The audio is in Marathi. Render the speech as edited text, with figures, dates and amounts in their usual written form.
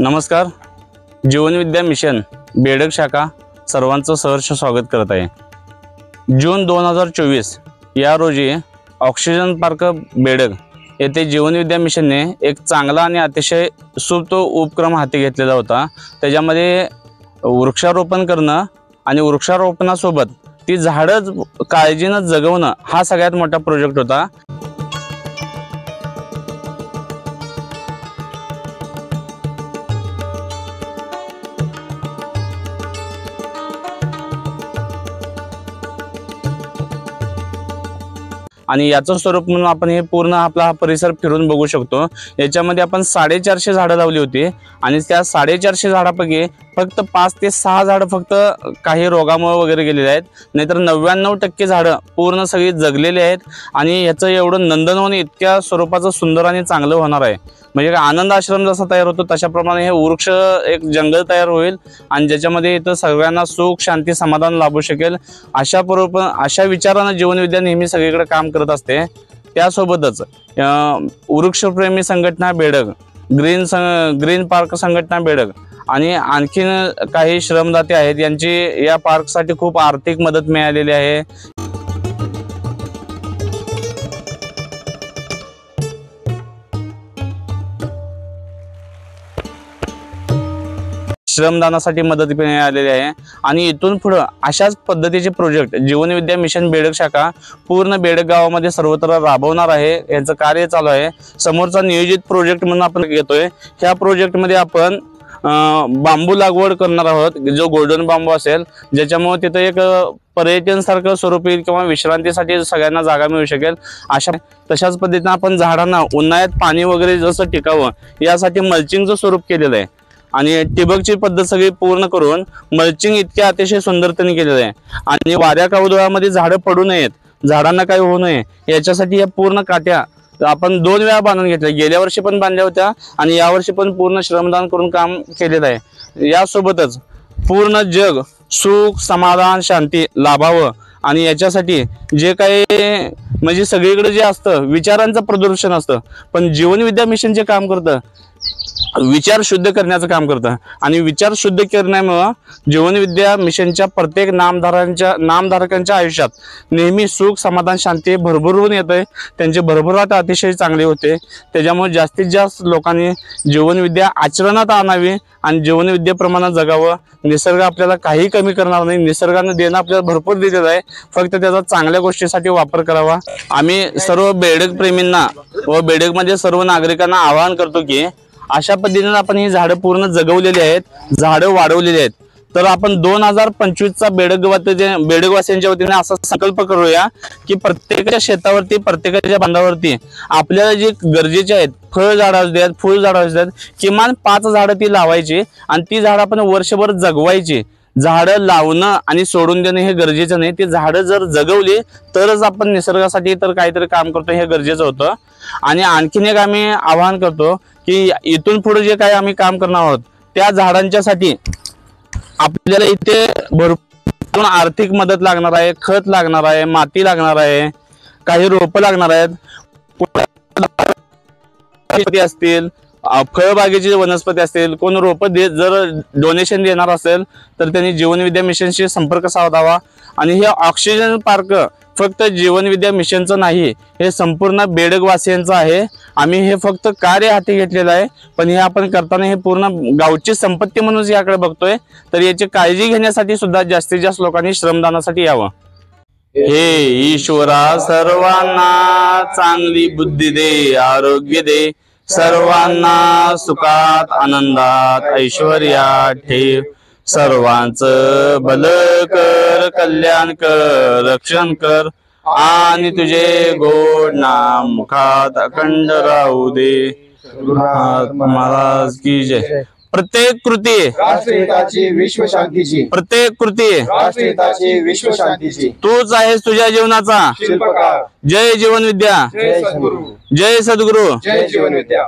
नमस्कार. जीवन विद्या मिशन बेडग शाखा सर्वांचं सहर्ष स्वागत करत आहे. जून 2024 या रोजी ऑक्सिजन पार्क बेडग येथे जीवन विद्या मिशनने एक चांगला आणि अतिशय सुप्त उपक्रम हाती घेतलेला होता. त्याच्यामध्ये वृक्षारोपण करणं आणि वृक्षारोपणासोबत ती झाडं काळजीनं जगवणं हा सगळ्यात मोठा प्रोजेक्ट होता. आणि याचं स्वरूप म्हणून आपण हे पूर्ण आपला परिसर फिरून बघू शकतो. याच्यामध्ये आपण 450 झाडं लावली होती आणि त्या 450 झाडापैकी फक्त 5 ते 6 झाडं फक्त काही रोगामुळे वगैरे गेलेले आहेत. नाहीतर 99% झाडं पूर्ण सगळी जगलेली आहेत. आणि याचं एवढं नंदनवन इतक्या स्वरूपाचं सुंदर आणि चांगलं होणार आहे. म्हणजे आनंद आश्रम जसा तयार होतो तशाप्रमाणे हे वृक्ष एक जंगल तयार होईल आणि ज्याच्यामध्ये इथं सगळ्यांना सुख शांती समाधान लाभू शकेल अशा विचारानं जीवनविद्या नेहमी सगळीकडे काम करत असते. त्यासोबतच वृक्षप्रेमी संघटना बेडग, ग्रीन पार्क संघटना बेडग आणि आणखीन काही श्रमदाते आहेत यांची या पार्कसाठी खूप आर्थिक मदत मिळालेली आहे. श्रमदानासाठी मदत मिळालेली आहे. आणि इथून पुढे अशाच पद्धतीचे प्रोजेक्ट जीवन विद्या मिशन बेडग शाखा पूर्ण बेडग गावामध्ये सर्वत्र राबवणार आहे. यांचं कार्य चालू आहे. समोरचा नियोजित प्रोजेक्ट म्हणून आपण घेतोय. ह्या प्रोजेक्टमध्ये आपण बांबू लागवड करणार आहोत, जो गोल्डन बांबू असेल, ज्याच्यामुळे तिथं एक पर्यटन सारखं स्वरूप येईल किंवा विश्रांतीसाठी सगळ्यांना जागा मिळू शकेल. तशाच पद्धतीने आपण झाडांना उन्हाळ्यात पाणी वगैरे जसं टिकावं यासाठी मल्चिंगचं स्वरूप केलेलं आहे. आणि ठिबकची पद्धत सगळी पूर्ण करून मल्चिंग इतक्या अतिशय सुंदरतेने केलेलं आहे. आणि वाऱ्या कावदुळामध्ये झाडं पडू नयेत, झाडांना काही होऊ नये याच्यासाठी या पूर्ण काट्या आपण 2 वेळा बांधून घेतल्या. गेल्या वर्षी पण बांधल्या होत्या आणि यावर्षी पण पूर्ण श्रमदान करून काम केलेलं आहे. यासोबतच पूर्ण जग सुख समाधान शांती लाभावं आणि याच्यासाठी जे काही म्हणजे सगळीकडे जे असतं विचारांचं प्रदूषण असतं, पण जीवन विद्या मिशन जे काम करतं विचार शुद्ध करण्याचं काम करतं. आणि विचार शुद्ध करण्यामुळं जीवन विद्या मिशनच्या प्रत्येक नामधारकांच्या आयुष्यात नेहमी सुख समाधान शांती भरभरून येते. त्यांचे भरभराट अतिशय चांगले होते. त्याच्यामुळे जास्तीत जास्त लोकांनी जीवन विद्या आचरणात आणावी आणि जीवन विद्येप्रमाणे जगावं. निसर्ग आपल्याला काही कमी करणार नाही. निसर्गाने देणं आपल्याला भरपूर दिलेलं आहे. फक्त त्याचा चांगल्या गोष्टीसाठी वापर करावा. आम्ही सर्व बेडग प्रेमींना व बेडगमध्ये सर्व नागरिकांना आवाहन करतो की अशा पद्धतीने आपण ही झाडं पूर्ण जगवलेली आहेत, झाडं वाढवलेली आहेत. तर आपण 2025चा बेडगवासियांच्या वतीने असा संकल्प करूया की प्रत्येकाच्या शेतावरती प्रत्येकाच्या बांधावरती आपल्याला जे गरजेचे आहेत फळ झाडं असू द्यात फुल झाडं असू द्यात किमान 5 झाडं ती लावायची आणि ती झाडं आपण वर्षभर जगवायची. झाडं लावणं आणि सोडून देणं हे गरजेचं नाही. ती झाडं जर जगवली तरच आपण निसर्गासाठी तर काहीतरी काम करतो हे गरजेचं होतं. आणि आणखीन एक आम्ही आवाहन करतो की इथून पुढे जे काही आम्ही काम करणार आहोत त्या झाडांच्यासाठी आपल्याला इथे भरपूर आर्थिक मदत लागणार आहे, खत लागणार आहे, माती लागणार आहे, काही रोपं लागणार आहेत, असतील फळबागेची वनस्पती असतील. कोण रोपं जर डोनेशन देणार असेल तर त्यांनी जीवन विद्या मिशनशी संपर्क साधावा. आणि हे ऑक्सिजन पार्क फक्त जीवन विद्या मिशनचं नाही, हे संपूर्ण बेडगवासियांचं आहे. आम्ही हे फक्त कार्य हाती घेतलेलं आहे, पण हे आपण करताना हे पूर्ण गावची संपत्ती म्हणून याकडे बघतोय. तर याची काळजी घेण्यासाठी सुद्धा जास्तीत जास्त लोकांनी श्रमदानासाठी यावं. हे ईश्वरा सर्वांना चांगली बुद्धी दे, आरोग्य दे, सर्वांना सुखात आनंदात ऐश्वर्यात ठेव. सर्वांचं भलं कर, कल्याण कर, रक्षण कर आणि तुझे गोड नाम मुखात अखंड राहू दे. महाराज की जय. प्रत्येक कृती राष्ट्रहिताची विश्वशांतीची, प्रत्येक कृती राष्ट्रहिताची विश्वशांतीची. तूच आहेस तुझ्या जीवनाचा शिल्पकार. जय जीवन विद्या, जय सद्गुरु, जय सद्गुरु, जय जीवन विद्या.